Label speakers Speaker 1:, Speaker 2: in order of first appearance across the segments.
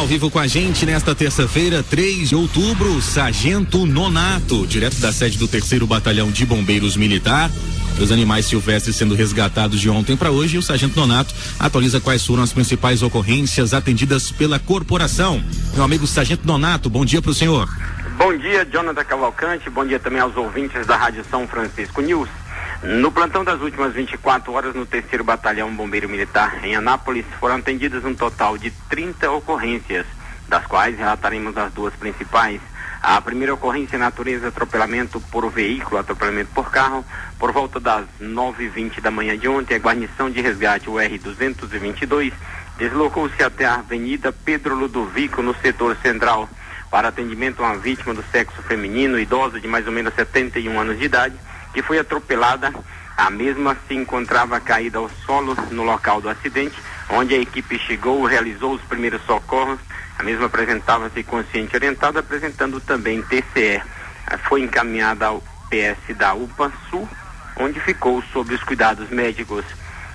Speaker 1: Ao vivo com a gente nesta terça-feira, 3 de outubro, Sargento Nonato, direto da sede do 3º Batalhão de Bombeiros Militar. Os animais silvestres sendo resgatados de ontem para hoje, e o Sargento Nonato atualiza quais foram as principais ocorrências atendidas pela corporação. Meu amigo Sargento Nonato, bom dia para o senhor.
Speaker 2: Bom dia, Jonathan Cavalcante, bom dia também aos ouvintes da Rádio São Francisco News. No plantão das últimas 24 horas no 3º Batalhão Bombeiro Militar em Anápolis, foram atendidas um total de 30 ocorrências, das quais relataremos as duas principais. A primeira ocorrência, natureza atropelamento por veículo, atropelamento por carro, por volta das 9h20 da manhã de ontem, a guarnição de resgate, o R-222, deslocou-se até a Avenida Pedro Ludovico, no setor central, para atendimento a uma vítima do sexo feminino, idosa de mais ou menos 71 anos de idade, que foi atropelada. A mesma se encontrava caída ao solo no local do acidente, onde a equipe chegou, realizou os primeiros socorros. A mesma apresentava-se consciente e orientada, apresentando também TCE. Foi encaminhada ao PS da UPA Sul, onde ficou sob os cuidados médicos.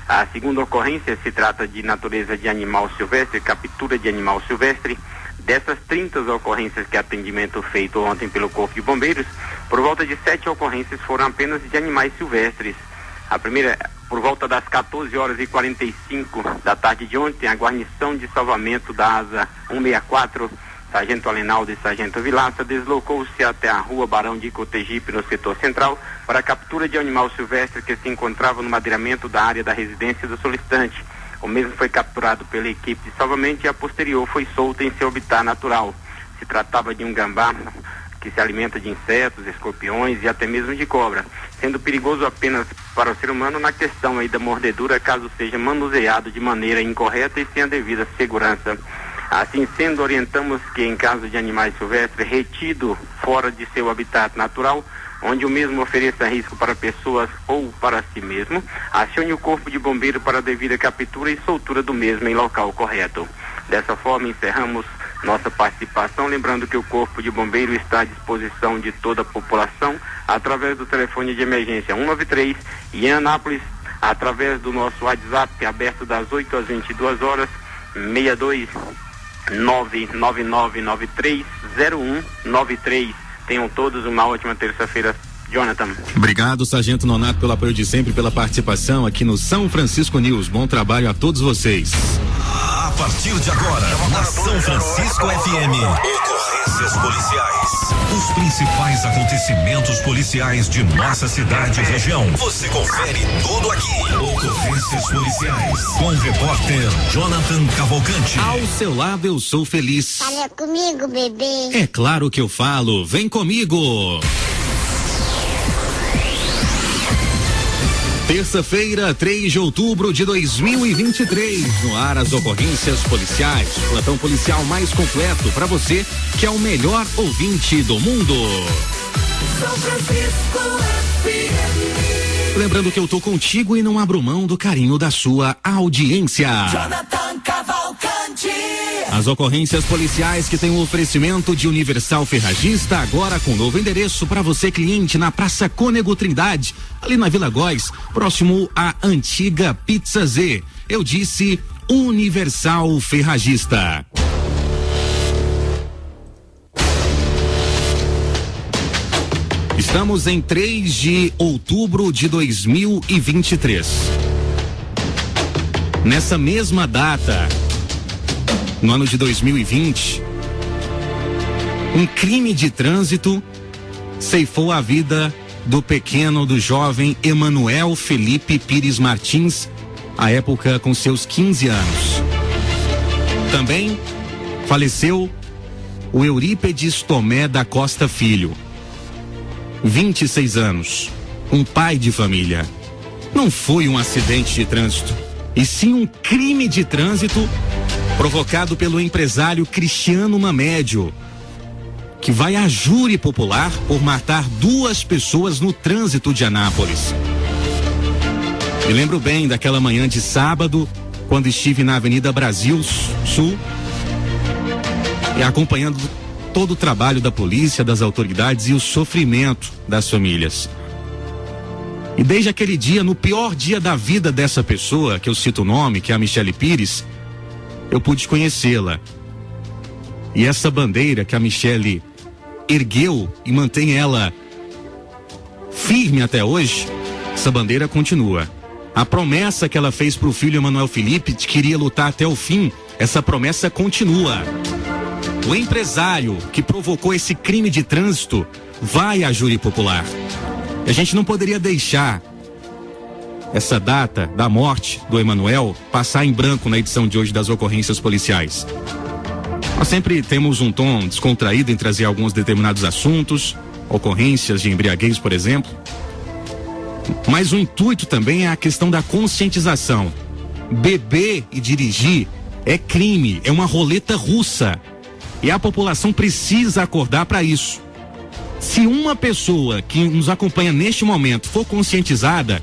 Speaker 2: A segunda ocorrência se trata de natureza de animal silvestre, captura de animal silvestre. Dessas 30 ocorrências que atendimento feito ontem pelo Corpo de Bombeiros, por volta de 7 ocorrências foram apenas de animais silvestres. A primeira, por volta das 14h45 da tarde de ontem, a guarnição de salvamento da ASA 164, Sargento Alenaldo e Sargento Vilaça, deslocou-se até a rua Barão de Cotegipe, no setor central, para a captura de animal silvestre que se encontrava no madeiramento da área da residência do solicitante. O mesmo foi capturado pela equipe de salvamento e a posterior foi solto em seu habitat natural. Se tratava de um gambá que se alimenta de insetos, escorpiões e até mesmo de cobra, sendo perigoso apenas para o ser humano na questão aí da mordedura, caso seja manuseado de maneira incorreta e sem a devida segurança. Assim sendo, orientamos que em caso de animais silvestres retido fora de seu habitat natural, onde o mesmo ofereça risco para pessoas ou para si mesmo, acione o Corpo de Bombeiro para a devida captura e soltura do mesmo em local correto. Dessa forma, encerramos nossa participação, lembrando que o Corpo de Bombeiro está à disposição de toda a população através do telefone de emergência 193 e em Anápolis, através do nosso WhatsApp, aberto das 8 às 22 horas, 62 999930193. Tenham todos uma ótima terça-feira. Jonathan.
Speaker 1: Obrigado, Sargento Nonato, pelo apoio de sempre, pela participação aqui no São Francisco News. Bom trabalho a todos vocês.
Speaker 3: A partir de agora, na São Francisco FM, ocorrências policiais. Os principais acontecimentos policiais de nossa cidade e região. Você confere tudo aqui. Ocorrências policiais. Com o repórter Jonathan Cavalcante.
Speaker 1: Ao seu lado, eu sou feliz.
Speaker 4: Fala comigo, bebê.
Speaker 1: É claro que eu falo. Vem comigo. Terça-feira, 3 de outubro de 2023, no ar as ocorrências policiais, plantão policial mais completo para você que é o melhor ouvinte do mundo.
Speaker 5: São Francisco FM.
Speaker 1: Lembrando que eu tô contigo e não abro mão do carinho da sua audiência.
Speaker 5: Jonathan Cavalcante.
Speaker 1: As ocorrências policiais que têm o oferecimento de Universal Ferragista, agora com novo endereço para você, cliente, na Praça Cônego Trindade, ali na Vila Góis, próximo à antiga Pizza Z. Eu disse Universal Ferragista. Estamos em 3 de outubro de 2023. Nessa mesma data, no ano de 2020, um crime de trânsito ceifou a vida do jovem Emanuel Felipe Pires Martins, à época com seus 15 anos. Também faleceu o Eurípedes Tomé da Costa Filho, 26 anos, um pai de família. Não foi um acidente de trânsito, e sim um crime de trânsito provocado pelo empresário Cristiano Mamédio, que vai a júri popular por matar 2 pessoas no trânsito de Anápolis. Me lembro bem daquela manhã de sábado, quando estive na Avenida Brasil Sul, e acompanhando todo o trabalho da polícia, das autoridades e o sofrimento das famílias. E desde aquele dia, no pior dia da vida dessa pessoa, que eu cito o nome, que é a Michele Pires, eu pude conhecê-la. E essa bandeira que a Michele ergueu e mantém ela firme até hoje, essa bandeira continua. A promessa que ela fez para o filho Emanuel Felipe, de que iria lutar até o fim, essa promessa continua. O empresário que provocou esse crime de trânsito vai à júri popular. E a gente não poderia deixar essa data da morte do Emanuel passar em branco na edição de hoje das ocorrências policiais. Nós sempre temos um tom descontraído em trazer alguns determinados assuntos, ocorrências de embriaguez, por exemplo. Mas o intuito também é a questão da conscientização. Beber e dirigir é crime, é uma roleta russa. E a população precisa acordar para isso. Se uma pessoa que nos acompanha neste momento for conscientizada,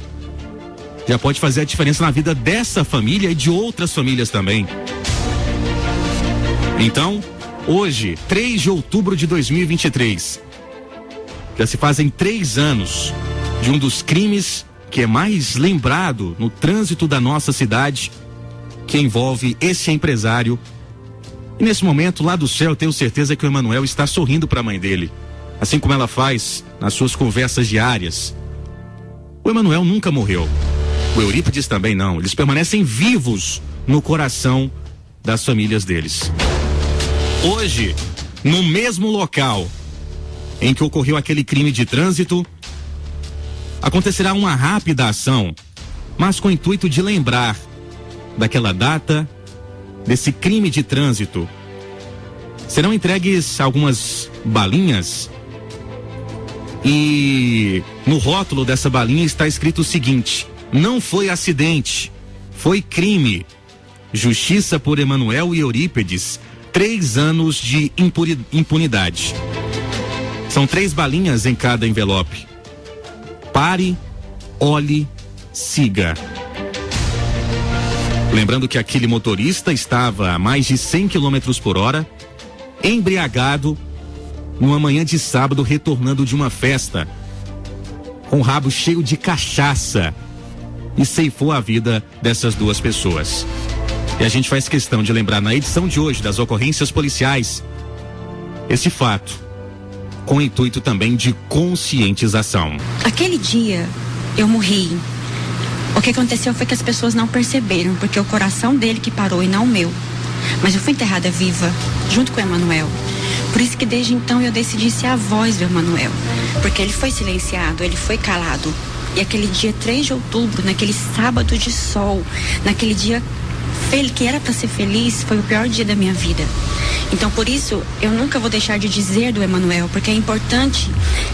Speaker 1: já pode fazer a diferença na vida dessa família e de outras famílias também. Então, hoje, 3 de outubro de 2023, já se fazem 3 anos de um dos crimes que é mais lembrado no trânsito da nossa cidade, que envolve esse empresário. E nesse momento, lá do céu, eu tenho certeza que o Emanuel está sorrindo para a mãe dele, assim como ela faz nas suas conversas diárias. O Emanuel nunca morreu. O Eurípides também não. Eles permanecem vivos no coração das famílias deles. Hoje, no mesmo local em que ocorreu aquele crime de trânsito, acontecerá uma rápida ação, mas com o intuito de lembrar daquela data, desse crime de trânsito. Serão entregues algumas balinhas e no rótulo dessa balinha está escrito o seguinte: não foi acidente, foi crime. Justiça por Emanuel e Eurípides, 3 anos de impunidade. São 3 balinhas em cada envelope. Pare, olhe, siga. Lembrando que aquele motorista estava a mais de 100 km por hora, embriagado, numa manhã de sábado, retornando de uma festa, com o rabo cheio de cachaça, e ceifou a vida dessas 2 pessoas. E a gente faz questão de lembrar na edição de hoje das ocorrências policiais esse fato, com o intuito também de conscientização.
Speaker 6: Aquele dia eu morri. O que aconteceu foi que as pessoas não perceberam, porque o coração dele que parou e não o meu. Mas eu fui enterrada viva, junto com o Emanuel. Por isso que desde então eu decidi ser a voz do Emanuel, porque ele foi silenciado, ele foi calado. E aquele dia 3 de outubro, naquele sábado de sol, naquele dia que era para ser feliz, foi o pior dia da minha vida. Então por isso eu nunca vou deixar de dizer do Emanuel, porque é importante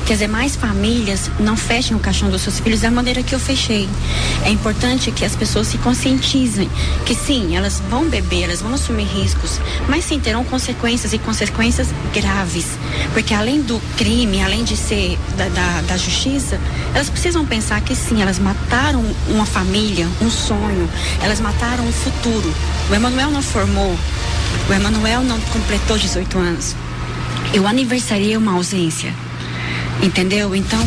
Speaker 6: que as demais famílias não fechem o caixão dos seus filhos da maneira que eu fechei. É importante que as pessoas se conscientizem que sim, elas vão beber, elas vão assumir riscos, mas sim terão consequências, e consequências graves, porque além do crime, além de ser da justiça, elas precisam pensar que sim, elas mataram uma família, um sonho, elas mataram um futuro. O Emanuel não formou, o Emanuel não completou 18 anos. Eu aniversariei uma ausência, entendeu? Então,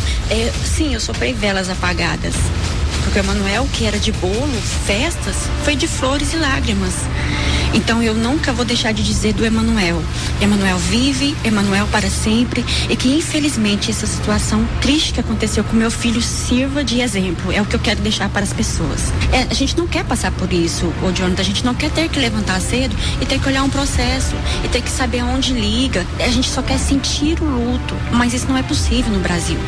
Speaker 6: sim, eu soprei velas apagadas, porque o Emanuel, que era de bolo, festas, foi de flores e lágrimas. Então eu nunca vou deixar de dizer do Emanuel. Emanuel vive, Emanuel para sempre, e que infelizmente essa situação triste que aconteceu com meu filho sirva de exemplo. É o que eu quero deixar para as pessoas. A gente não quer passar por isso, ô Jonathan, a gente não quer ter que levantar cedo e ter que olhar um processo e ter que saber aonde liga. A gente só quer sentir o luto, mas isso não é possível no Brasil.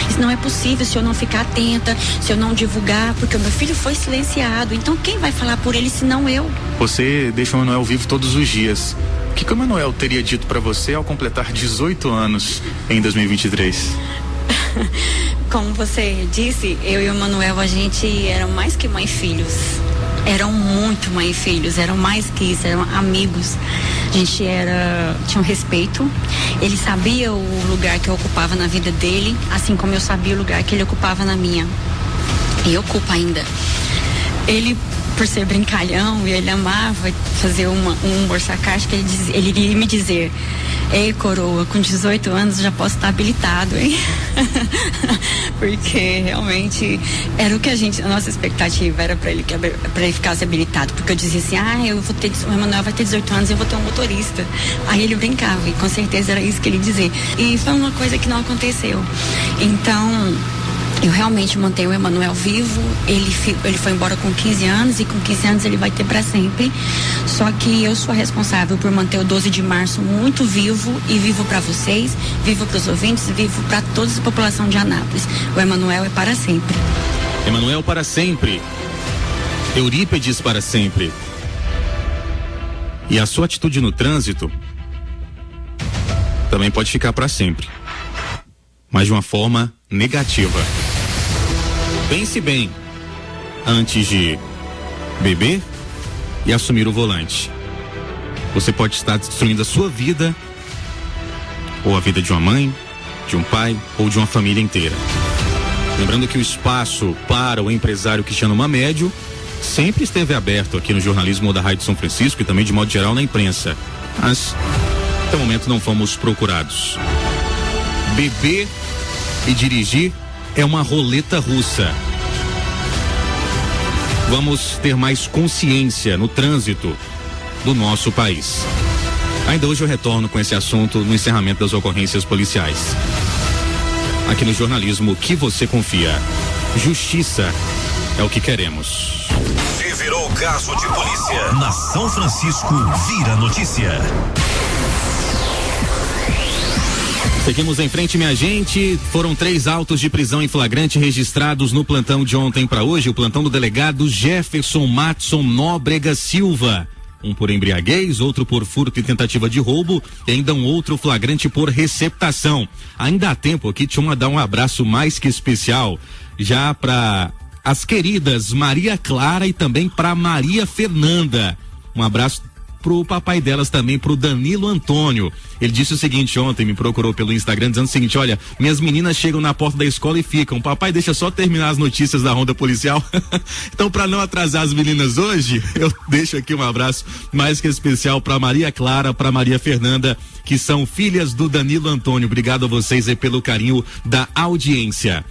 Speaker 6: Isso não é possível se eu não ficar atenta, se eu não divulgar, porque o meu filho foi silenciado. Então quem vai falar por ele se não eu?
Speaker 7: Você deixa o Emanuel vivo todos os dias. O que o Emanuel teria dito para você ao completar 18 anos em 2023?
Speaker 6: Como você disse, eu e o Emanuel, a gente era mais que mãe e filhos. Eram muito mãe e filhos, eram mais que isso, eram amigos. A gente tinha um respeito. Ele sabia o lugar que eu ocupava na vida dele, assim como eu sabia o lugar que ele ocupava na minha. E ocupa ainda. Ele por ser brincalhão, e ele amava fazer um humor sarcástico, ele iria me dizer: ei, coroa, com 18 anos já posso estar habilitado, hein? Porque realmente era o que a nossa expectativa era para ele ficasse habilitado, porque eu dizia assim: o Emanuel vai ter 18 anos e eu vou ter um motorista. Aí ele brincava, e com certeza era isso que ele dizia, e foi uma coisa que não aconteceu. Então eu realmente mantenho o Emanuel vivo. Ele foi embora com 15 anos, e com 15 anos ele vai ter para sempre. Só que eu sou responsável por manter o 12 de março muito vivo, e vivo para vocês, vivo para os ouvintes, vivo para toda a população de Anápolis. O Emanuel é para sempre.
Speaker 1: Emanuel para sempre. Eurípedes para sempre. E a sua atitude no trânsito também pode ficar para sempre, mas de uma forma negativa. Pense bem antes de beber e assumir o volante. Você pode estar destruindo a sua vida, ou a vida de uma mãe, de um pai ou de uma família inteira. Lembrando que o espaço para o empresário Cristiano Mamédio sempre esteve aberto aqui no jornalismo da Rádio São Francisco, e também de modo geral na imprensa, mas até o momento não fomos procurados. Beber e dirigir é uma roleta russa. Vamos ter mais consciência no trânsito do nosso país. Ainda hoje eu retorno com esse assunto no encerramento das ocorrências policiais. Aqui no jornalismo que você confia. Justiça é o que queremos.
Speaker 3: Se virou caso de polícia na São Francisco, vira notícia.
Speaker 1: Seguimos em frente, minha gente. Foram 3 autos de prisão em flagrante registrados no plantão de ontem para hoje. O plantão do delegado Jefferson Matson Nóbrega Silva. Um por embriaguez, outro por furto e tentativa de roubo, e ainda um outro flagrante por receptação. Ainda há tempo aqui, deixa eu mandar um abraço mais que especial já para as queridas Maria Clara e também para Maria Fernanda. Um abraço pro papai delas também, pro Danilo Antônio. Ele disse o seguinte ontem, me procurou pelo Instagram dizendo o seguinte: olha, minhas meninas chegam na porta da escola e ficam: papai, deixa só terminar as notícias da ronda policial. Então, para não atrasar as meninas hoje, eu deixo aqui um abraço mais que especial para Maria Clara, para Maria Fernanda, que são filhas do Danilo Antônio. Obrigado a vocês aí pelo carinho da audiência.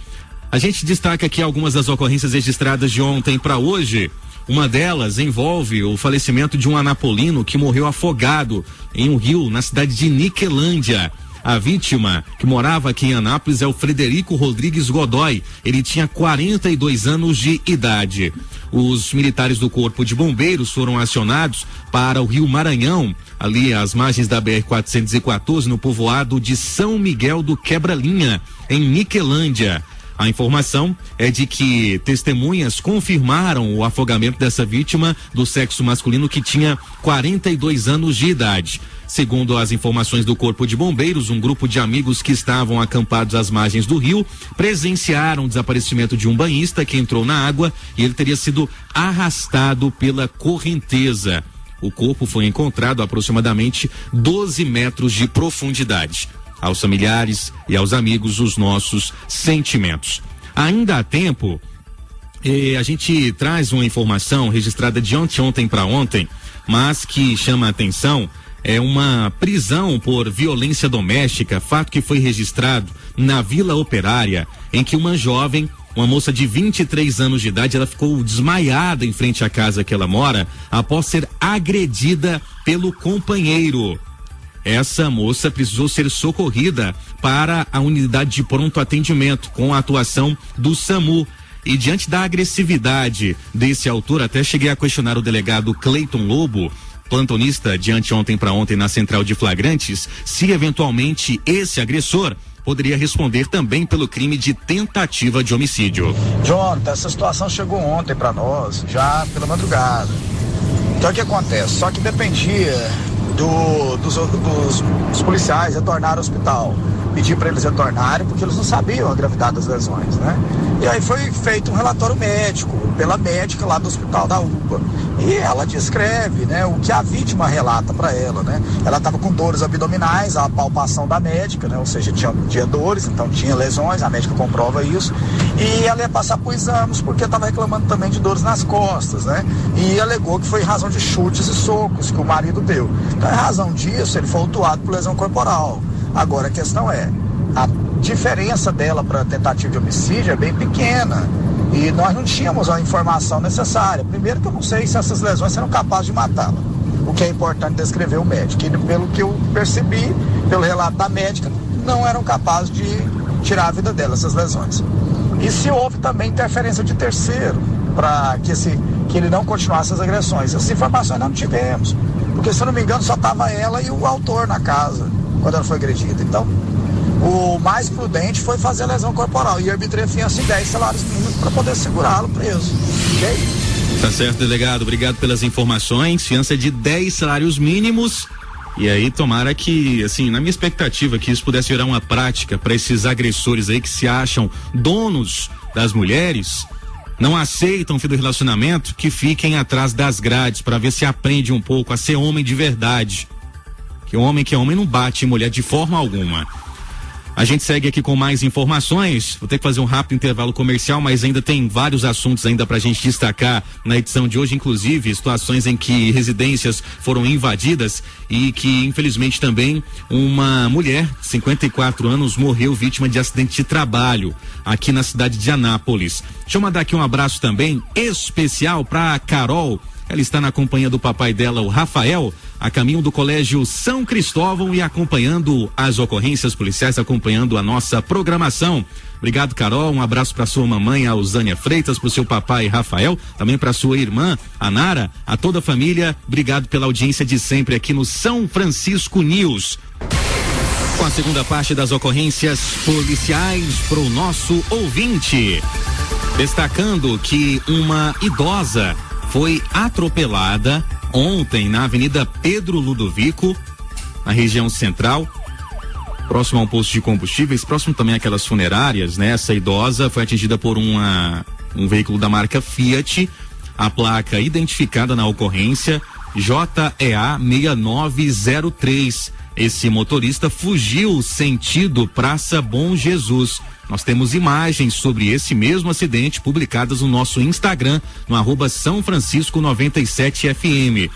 Speaker 1: A gente destaca aqui algumas das ocorrências registradas de ontem para hoje. Uma delas envolve o falecimento de um anapolino que morreu afogado em um rio na cidade de Niquelândia. A vítima, que morava aqui em Anápolis, é o Frederico Rodrigues Godoy. Ele tinha 42 anos de idade. Os militares do Corpo de Bombeiros foram acionados para o Rio Maranhão, ali às margens da BR-414, no povoado de São Miguel do Quebra-Linha, em Niquelândia. A informação é de que testemunhas confirmaram o afogamento dessa vítima do sexo masculino, que tinha 42 anos de idade. Segundo as informações do Corpo de Bombeiros, um grupo de amigos que estavam acampados às margens do rio presenciaram o desaparecimento de um banhista que entrou na água, e ele teria sido arrastado pela correnteza. O corpo foi encontrado a aproximadamente 12 metros de profundidade. Aos familiares e aos amigos, os nossos sentimentos. Ainda há tempo, a gente traz uma informação registrada de ontem para ontem, mas que chama a atenção. É uma prisão por violência doméstica, fato que foi registrado na Vila Operária, em que uma jovem, uma moça de 23 anos de idade, ela ficou desmaiada em frente à casa que ela mora após ser agredida pelo companheiro. Essa moça precisou ser socorrida para a unidade de pronto atendimento com a atuação do SAMU. E diante da agressividade desse autor, até cheguei a questionar o delegado Cleiton Lobo, plantonista de ontem para ontem na Central de Flagrantes, se eventualmente esse agressor poderia responder também pelo crime de tentativa de homicídio.
Speaker 8: Jonathan, essa situação chegou ontem para nós, já pela madrugada. Então o que acontece? Só que dependia dos policiais retornar ao hospital. Pedi para eles retornarem porque eles não sabiam a gravidade das lesões, né? E aí foi feito um relatório médico, pela médica lá do hospital da UPA. E ela descreve, né, o que a vítima relata para ela, né? Ela estava com dores abdominais, a palpação da médica, né? Ou seja, tinha dores, então tinha lesões, a médica comprova isso. E ela ia passar por exames porque estava reclamando também de dores nas costas, né? E alegou que foi em razão de chutes e socos que o marido deu. Então, em razão disso, ele foi autuado por lesão corporal. Agora, a questão é, a diferença dela para tentativa de homicídio é bem pequena. E nós não tínhamos a informação necessária. Primeiro que eu não sei se essas lesões serão capazes de matá-la. O que é importante descrever o médico. E pelo que eu percebi, pelo relato da médica, não eram capazes de tirar a vida dela, essas lesões. E se houve também interferência de terceiro para que ele não continuasse as agressões. Essas informações não tivemos. Porque, se eu não me engano, só estava ela e o autor na casa quando ela foi agredida. Então, o mais prudente foi fazer a lesão corporal e arbitrei a fiança em 10 salários mínimos para poder segurá-lo preso. Ok?
Speaker 1: Tá certo, delegado. Obrigado pelas informações. Fiança de 10 salários mínimos. E aí, tomara que, assim, na minha expectativa, que isso pudesse virar uma prática para esses agressores aí que se acham donos das mulheres, não aceitam o fim do relacionamento, que fiquem atrás das grades para ver se aprende um pouco a ser homem de verdade. Que homem não bate em mulher de forma alguma. A gente segue aqui com mais informações. Vou ter que fazer um rápido intervalo comercial, mas ainda tem vários assuntos ainda pra gente destacar na edição de hoje, inclusive situações em que residências foram invadidas e que, infelizmente, também uma mulher, 54 anos, morreu vítima de acidente de trabalho aqui na cidade de Anápolis. Deixa eu mandar aqui um abraço também especial pra Carol. Ela está na companhia do papai dela, o Rafael, a caminho do Colégio São Cristóvão e acompanhando as ocorrências policiais, acompanhando a nossa programação. Obrigado, Carol. Um abraço para sua mamãe, a Usânia Freitas, para o seu papai, Rafael, também para sua irmã, a Nara, a toda a família. Obrigado pela audiência de sempre aqui no São Francisco News. Com a segunda parte das ocorrências policiais para o nosso ouvinte. Destacando que uma idosa foi atropelada ontem na Avenida Pedro Ludovico, na região central, próximo a um posto de combustíveis, próximo também àquelas funerárias, né? Essa idosa foi atingida por um veículo da marca Fiat, a placa identificada na ocorrência, JEA 6903. Esse motorista fugiu sentido Praça Bom Jesus. Nós temos imagens sobre esse mesmo acidente publicadas no nosso Instagram, no @São Francisco 97FM.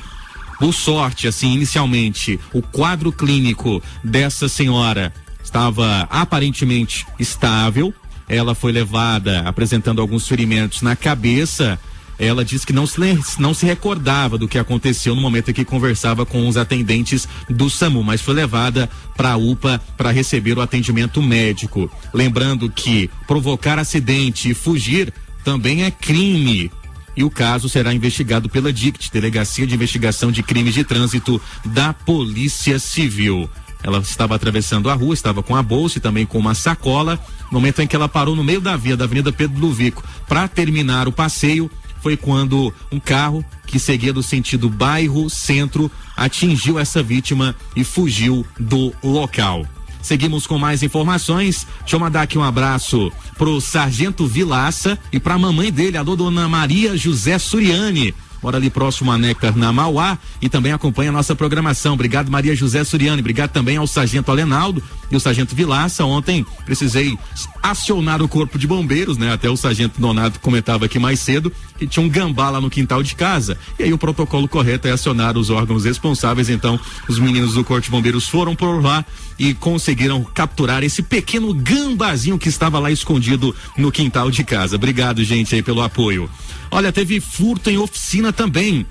Speaker 1: Por sorte, assim, inicialmente, o quadro clínico dessa senhora estava aparentemente estável. Ela foi levada apresentando alguns ferimentos na cabeça. Ela disse que não se recordava do que aconteceu no momento em que conversava com os atendentes do SAMU, mas foi levada para a UPA para receber o atendimento médico. Lembrando que provocar acidente e fugir também é crime. E o caso será investigado pela DICT, Delegacia de Investigação de Crimes de Trânsito da Polícia Civil. Ela estava atravessando a rua, estava com a bolsa e também com uma sacola. No momento em que ela parou no meio da via da Avenida Pedro Ludovico para terminar o passeio, foi quando um carro que seguia do sentido bairro-centro atingiu essa vítima e fugiu do local. Seguimos com mais informações. Deixa eu mandar aqui um abraço pro Sargento Vilaça e pra mamãe dele, a dona Maria José Suriani. Mora ali próximo a Néctar, na Mauá, e também acompanha a nossa programação. Obrigado, Maria José Suriani. Obrigado também ao Sargento Alenaldo e o Sargento Vilaça. Ontem precisei acionar o corpo de bombeiros, né? Até o Sargento Donato comentava aqui mais cedo que tinha um gambá lá no quintal de casa. E aí o protocolo correto é acionar os órgãos responsáveis. Então, os meninos do Corpo de Bombeiros foram por lá e conseguiram capturar esse pequeno gambazinho que estava lá escondido no quintal de casa. Obrigado, gente, aí pelo apoio. Olha, teve furto em oficina também,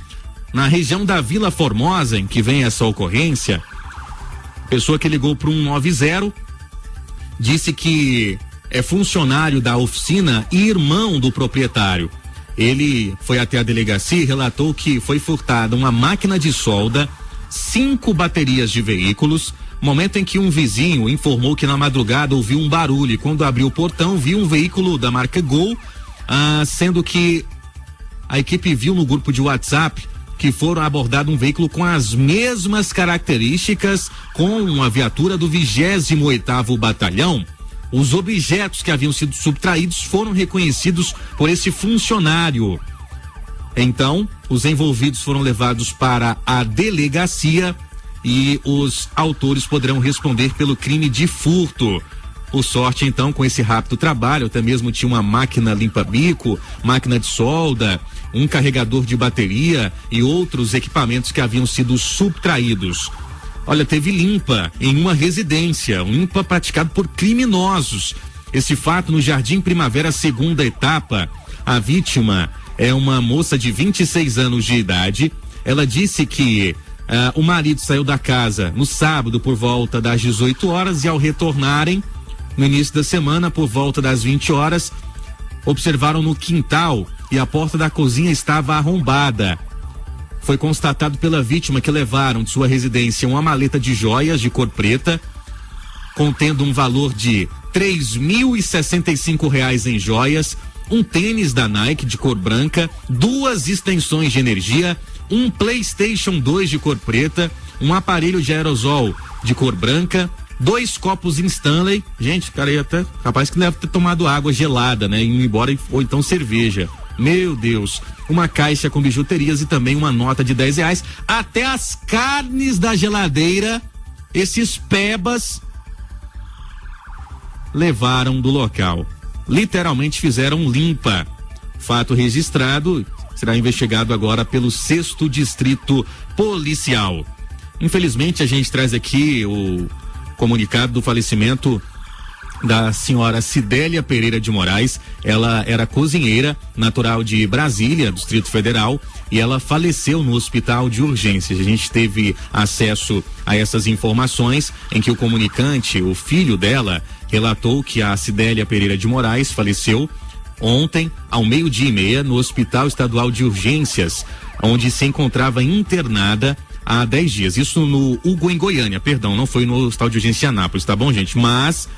Speaker 1: na região da Vila Formosa, em que vem essa ocorrência. Pessoa que ligou para 190 disse que é funcionário da oficina e irmão do proprietário. Ele foi até a delegacia e relatou que foi furtada uma máquina de solda, 5 baterias de veículos. Momento em que um vizinho informou que na madrugada ouviu um barulho e quando abriu o portão viu um veículo da marca Gol, sendo que a equipe viu no grupo de WhatsApp que foram abordado um veículo com as mesmas características, com uma viatura do 28º Batalhão. Os objetos que haviam sido subtraídos foram reconhecidos por esse funcionário. Então, os envolvidos foram levados para a delegacia e os autores poderão responder pelo crime de furto. Por sorte, então, com esse rápido trabalho, até mesmo tinha uma máquina limpa-bico, máquina de solda, um carregador de bateria e outros equipamentos que haviam sido subtraídos. Olha, teve limpa em uma residência, limpa praticado por criminosos. Esse fato no Jardim Primavera, segunda etapa. A vítima é uma moça de 26 anos de idade. Ela disse que o marido saiu da casa no sábado por volta das 18 horas e ao retornarem no início da semana por volta das 20 horas, observaram no quintal e a porta da cozinha estava arrombada. Foi constatado pela vítima que levaram de sua residência uma maleta de joias de cor preta, contendo um valor de R$3.065 em joias, um tênis da Nike de cor branca, 2 extensões de energia, um PlayStation 2 de cor preta, um aparelho de aerosol de cor branca, 2 copos Stanley. Gente, cara, aí até capaz que deve ter tomado água gelada, né? Indo embora, ou então cerveja. Meu Deus. Uma caixa com bijuterias e também uma nota de R$10. Até as carnes da geladeira, esses pebas levaram do local. Literalmente fizeram limpa. Fato registrado, será investigado agora pelo 6º Distrito Policial. Infelizmente, a gente traz aqui o comunicado do falecimento da senhora Cidélia Pereira de Moraes. Ela era cozinheira, natural de Brasília, Distrito Federal, e ela faleceu no hospital de urgências. A gente teve acesso a essas informações em que o comunicante, o filho dela, relatou que a Cidélia Pereira de Moraes faleceu ontem ao 12:30 no Hospital Estadual de Urgências, onde se encontrava internada há 10 dias. Isso no Hugo, em Goiânia, perdão, não foi no Hospital de Urgência de Anápolis, tá bom, gente? Mas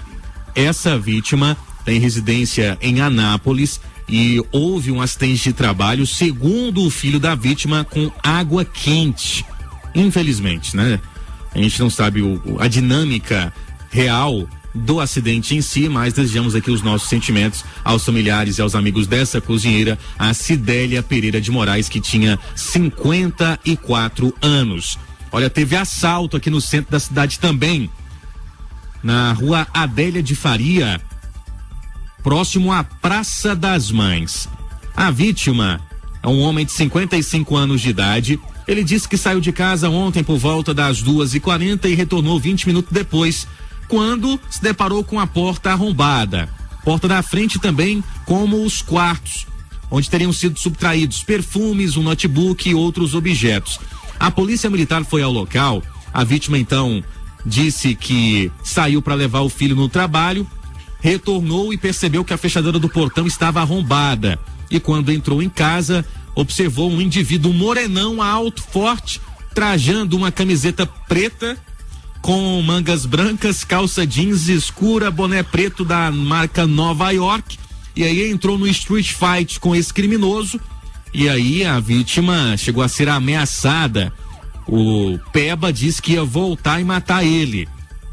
Speaker 1: essa vítima tem residência em Anápolis e houve um acidente de trabalho, segundo o filho da vítima, com água quente. Infelizmente, né? A gente não sabe a dinâmica real do acidente em si, mas desejamos aqui os nossos sentimentos aos familiares e aos amigos dessa cozinheira, a Cidélia Pereira de Moraes, que tinha 54 anos. Olha, teve assalto aqui no centro da cidade também, na rua Adélia de Faria, próximo à Praça das Mães. A vítima é um homem de 55 anos de idade. Ele disse que saiu de casa ontem por volta das 2h40 e retornou 20 minutos depois, quando se deparou com a porta arrombada. Porta da frente também, como os quartos, onde teriam sido subtraídos perfumes, um notebook e outros objetos. A polícia militar foi ao local. A vítima então disse que saiu para levar o filho no trabalho, retornou e percebeu que a fechadura do portão estava arrombada. E quando entrou em casa, observou um indivíduo morenão, alto, forte, trajando uma camiseta preta com mangas brancas, calça jeans escura, boné preto da marca Nova York. E aí entrou no street fight com esse criminoso. E aí a vítima chegou a ser ameaçada. O Peba disse que ia voltar e matar ele.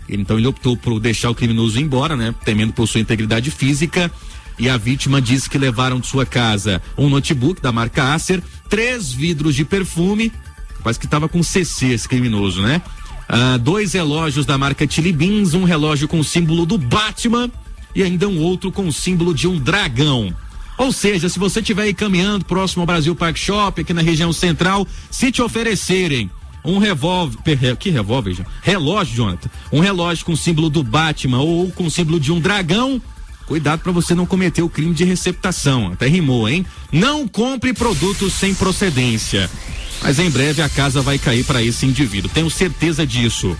Speaker 1: Então ele optou por deixar o criminoso ir embora, né? Temendo por sua integridade física. E a vítima disse que levaram de sua casa um notebook da marca Acer, 3 vidros de perfume, quase que estava com CC esse criminoso, né? 2 relógios da marca Chili Beans, um relógio com o símbolo do Batman e ainda um outro com o símbolo de um dragão. Ou seja, se você estiver aí caminhando próximo ao Brasil Park Shop, aqui na região central, se te oferecerem um revólver, que revólver, relógio, Jonathan, um relógio com o símbolo do Batman ou com o símbolo de um dragão, cuidado para você não cometer o crime de receptação. Até rimou, hein? Não compre produtos sem procedência. Mas em breve a casa vai cair para esse indivíduo, tenho certeza disso.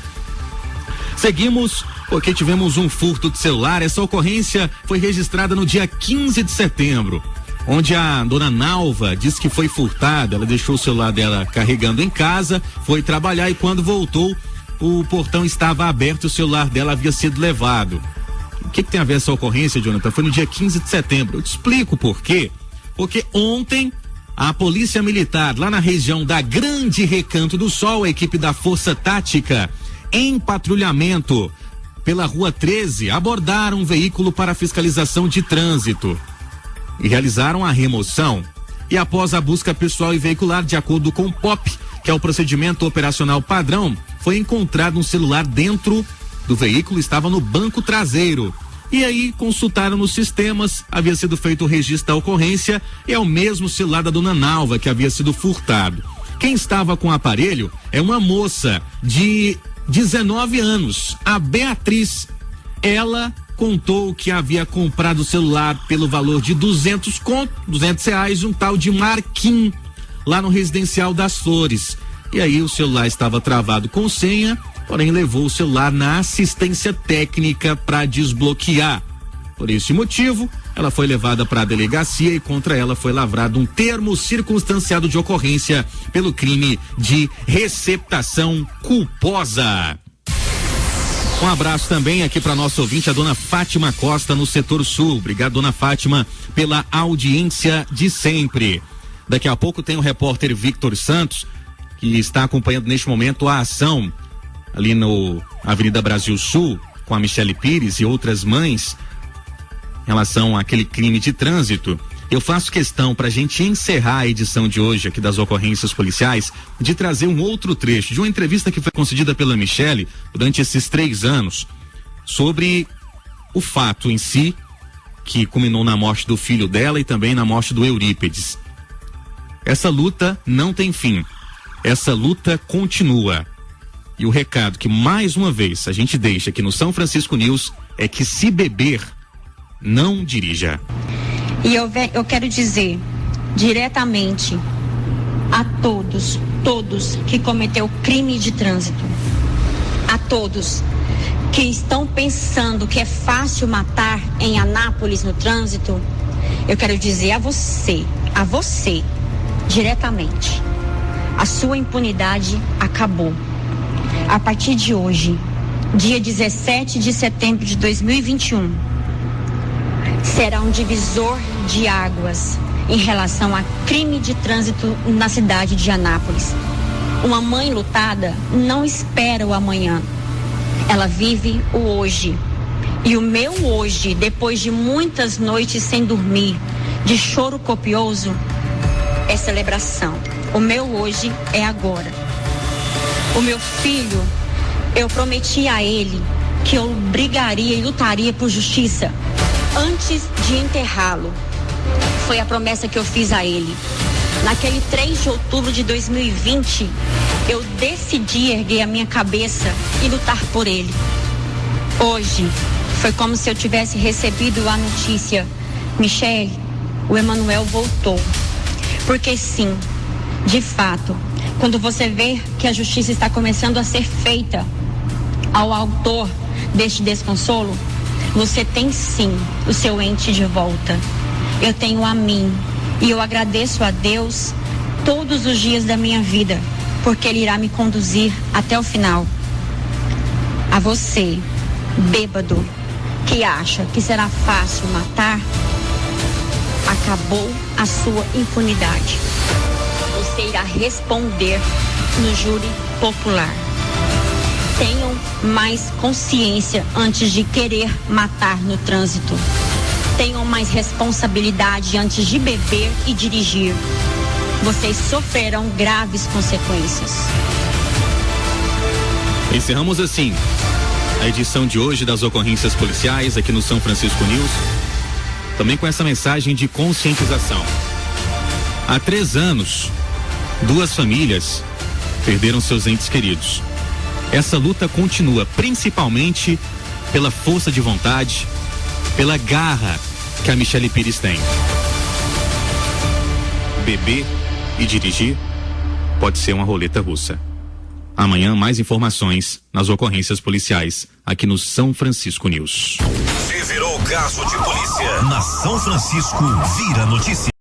Speaker 1: Seguimos porque tivemos um furto de celular. Essa ocorrência foi registrada no dia 15 de setembro, onde a dona Nalva disse que foi furtada. Ela deixou o celular dela carregando em casa, foi trabalhar e quando voltou, o portão estava aberto e o celular dela havia sido levado. O que tem a ver essa ocorrência, Jonathan? Foi no dia 15 de setembro. Eu te explico por quê. Porque ontem a Polícia Militar, lá na região da Grande Recanto do Sol, a equipe da Força Tática, em patrulhamento pela Rua 13, abordaram um veículo para fiscalização de trânsito e realizaram a remoção. E após a busca pessoal e veicular, de acordo com o POP, que é o procedimento operacional padrão, foi encontrado um celular dentro do veículo, estava no banco traseiro. E aí consultaram nos sistemas, havia sido feito o registro da ocorrência e é o mesmo celular da dona Nalva que havia sido furtado. Quem estava com o aparelho é uma moça de 19 anos, a Beatriz. Ela contou que havia comprado o celular pelo valor de R$200, um tal de Marquinhos, lá no Residencial das Flores. E aí o celular estava travado com senha, porém levou o celular na assistência técnica para desbloquear. Por esse motivo, ela foi levada para a delegacia e contra ela foi lavrado um termo circunstanciado de ocorrência pelo crime de receptação culposa. Um abraço também aqui para nossa ouvinte, a dona Fátima Costa, no setor sul. Obrigado, dona Fátima, pela audiência de sempre. Daqui a pouco tem o repórter Victor Santos, que está acompanhando neste momento a ação ali no Avenida Brasil Sul, com a Michele Pires e outras mães, em relação àquele crime de trânsito. Eu faço questão, para a gente encerrar a edição de hoje aqui das ocorrências policiais, de trazer um outro trecho de uma entrevista que foi concedida pela Michele durante esses 3 anos, sobre o fato em si, que culminou na morte do filho dela e também na morte do Eurípedes. Essa luta não tem fim. Essa luta continua. E o recado que mais uma vez a gente deixa aqui no São Francisco News é que se beber, não dirija.
Speaker 6: E eu quero dizer diretamente a todos que cometeu crime de trânsito, a todos que estão pensando que é fácil matar em Anápolis no trânsito, eu quero dizer a você, diretamente, a sua impunidade acabou. A partir de hoje, dia 17 de setembro de 2021, será um divisor de águas em relação a crime de trânsito na cidade de Anápolis. Uma mãe lutada não espera o amanhã, ela vive o hoje. E o meu hoje, depois de muitas noites sem dormir, de choro copioso, é celebração. O meu hoje é agora. O meu filho, eu prometi a ele que eu brigaria e lutaria por justiça antes de enterrá-lo. Foi a promessa que eu fiz a ele. Naquele 3 de outubro de 2020, eu decidi erguer a minha cabeça e lutar por ele. Hoje, foi como se eu tivesse recebido a notícia: Michele, o Emanuel voltou. Porque sim, de fato, quando você vê que a justiça está começando a ser feita ao autor deste desconsolo, você tem sim o seu ente de volta. Eu tenho a mim e eu agradeço a Deus todos os dias da minha vida, porque Ele irá me conduzir até o final. A você, bêbado, que acha que será fácil matar, acabou a sua impunidade. Você irá responder no júri popular. Tenham mais consciência antes de querer matar no trânsito. Tenham mais responsabilidade antes de beber e dirigir. Vocês sofrerão graves consequências.
Speaker 1: Encerramos assim a edição de hoje das ocorrências policiais aqui no São Francisco News, também com essa mensagem de conscientização. Há 3 anos, 2 famílias perderam seus entes queridos. Essa luta continua, principalmente pela força de vontade, pela garra que a Michele Pires tem. Beber e dirigir pode ser uma roleta russa. Amanhã, mais informações nas ocorrências policiais aqui no São Francisco News.
Speaker 3: Se virou caso de polícia na São Francisco, vira notícia.